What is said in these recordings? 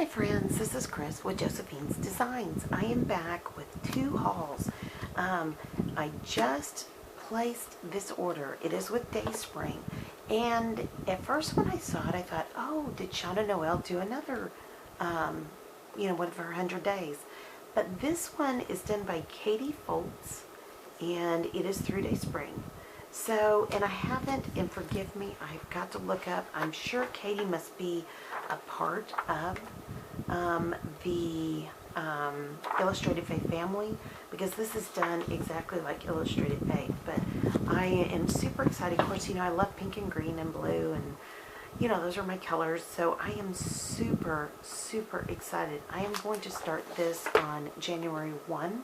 friends, this is Chris with Josephine's Designs. I am back with two hauls. I just placed this order. It is with Dayspring. And at first when I saw it, I thought, oh, did Shauna Noel do another, one of her 100 days? But this one is done by Katie Foltz, and it is through Dayspring. So, and I haven't, and forgive me, I've got to look up, I'm sure Katie must be a part of the Illustrated Faith family, because this is done exactly like Illustrated Faith. But I am super excited. Of course, I love pink and green and blue, and those are my colors. So I am super, super excited. I am going to start this on January 1.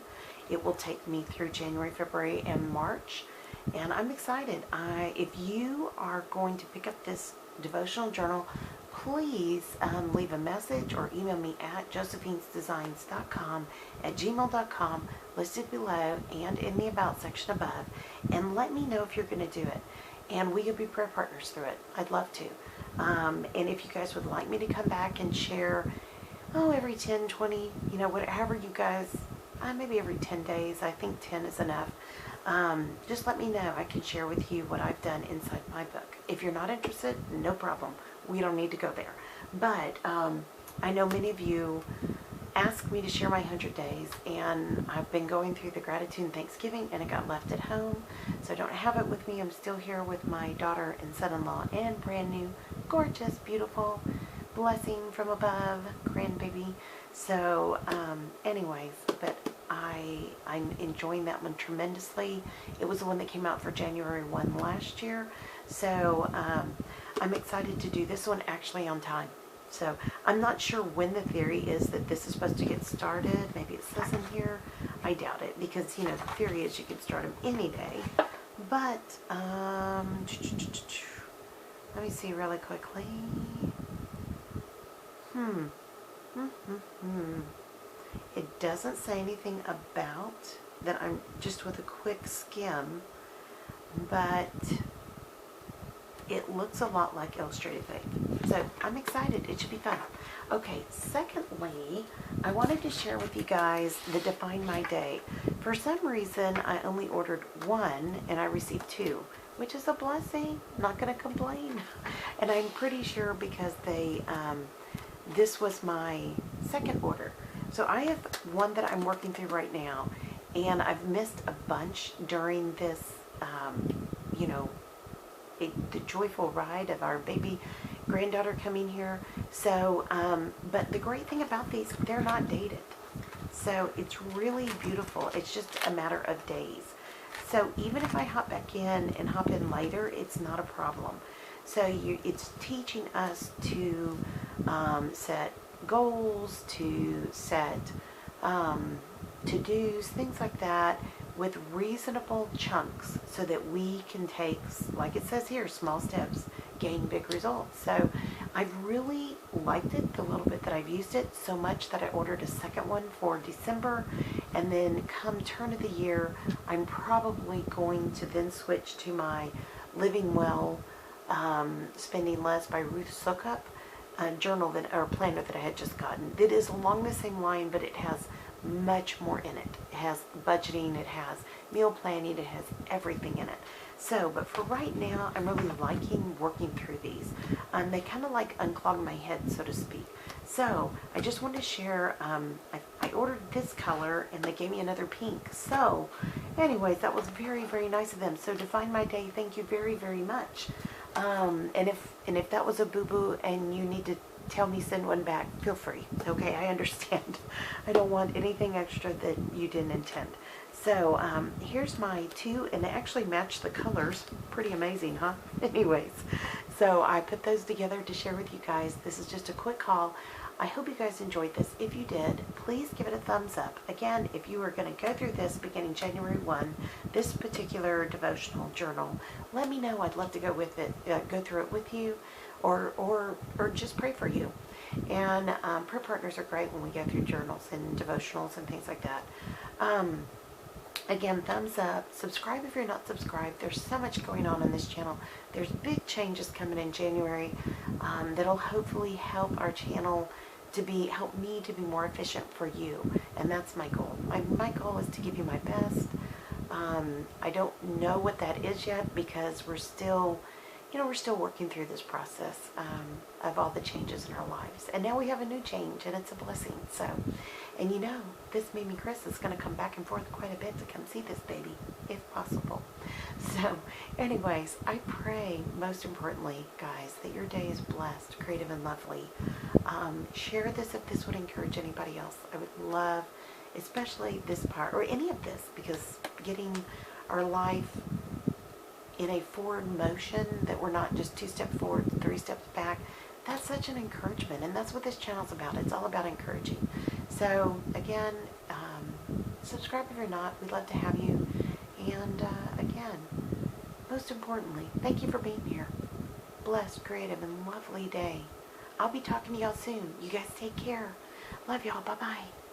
It will take me through January, February, and March. And I'm excited. If you are going to pick up this devotional journal, please leave a message or email me at josephinesdesigns.com@gmail.com, listed below and in the About section above, and let me know if you're going to do it. And we could be prayer partners through it. I'd love to. And if you guys would like me to come back and share, every 10, 20, whatever you guys, maybe every 10 days, I think 10 is enough. Just let me know. I can share with you what I've done inside my book. If you're not interested, no problem. We don't need to go there. But I know many of you asked me to share my 100 days, and I've been going through the gratitude and Thanksgiving, and it got left at home, so I don't have it with me. I'm still here with my daughter and son-in-law and brand new, gorgeous, beautiful, blessing from above grandbaby. So anyways, but I'm enjoying that one tremendously. It was the one that came out for January 1 last year. So I'm excited to do this one actually on time. So I'm not sure when the theory is that this is supposed to get started. Maybe it says in here. I doubt it, because the theory is you can start them any day. But let me see really quickly. It doesn't say anything about that. I'm just with a quick skim, but it looks a lot like Illustrated Faith. So I'm excited. It should be fun. Okay, secondly, I wanted to share with you guys the Define My Day. For some reason, I only ordered one, and I received two, which is a blessing. Not going to complain. And I'm pretty sure because this was my second order. So I have one that I'm working through right now, and I've missed a bunch during this, the joyful ride of our baby granddaughter coming here. So, but the great thing about these, they're not dated. So it's really beautiful. It's just a matter of days. So even if I hop back in and hop in later, it's not a problem. So it's teaching us to set goals, to set to-dos, things like that, with reasonable chunks, so that we can take, like it says here, small steps gain big results. So I've really liked it, the little bit that I've used it, so much that I ordered a second one for December. And then come turn of the year, I'm probably going to then switch to my Living Well, Spending Less by Ruth Soukup journal or planner that I had just gotten. It is along the same line, but it has much more in it. It has budgeting, it has meal planning, it has everything in it. So, but for right now, I'm really liking working through these. They kind of like unclog my head, so to speak. So I just wanted to share, I ordered this color, and they gave me another pink. So anyways, that was very, very nice of them. So Define My Day, thank you very, very much. And if that was a boo-boo and you need to tell me, send one back, feel free. Okay, I understand. I don't want anything extra that you didn't intend. So here's my two, and they actually match the colors. Pretty amazing, huh? Anyways, so I put those together to share with you guys. This is just a quick haul. I hope you guys enjoyed this. If you did, please give it a thumbs up. Again, if you are going to go through this beginning January 1, this particular devotional journal, let me know. I'd love to go with it, go through it with you, or just pray for you. And prayer partners are great when we go through journals and devotionals and things like that. Again, thumbs up. Subscribe if you're not subscribed. There's so much going on this channel. There's big changes coming in January that'll hopefully help our channel to help me to be more efficient for you. And that's my goal. My goal is to give you my best. I don't know what that is yet because we're still working through this process of all the changes in our lives. And now we have a new change, and it's a blessing. So, and this Mimi Chris is going to come back and forth quite a bit to come see this baby, if possible. So, anyways, I pray, most importantly, guys, that your day is blessed, creative, and lovely. Share this if this would encourage anybody else. I would love, especially this part, or any of this, because getting our life in a forward motion, that we're not just 2 steps forward, 3 steps back, that's such an encouragement, and that's what this channel's about. It's all about encouraging. So again, subscribe if you're not. We'd love to have you. And again, most importantly, thank you for being here. Blessed, creative, and lovely day. I'll be talking to y'all soon. You guys take care. Love y'all. Bye-bye.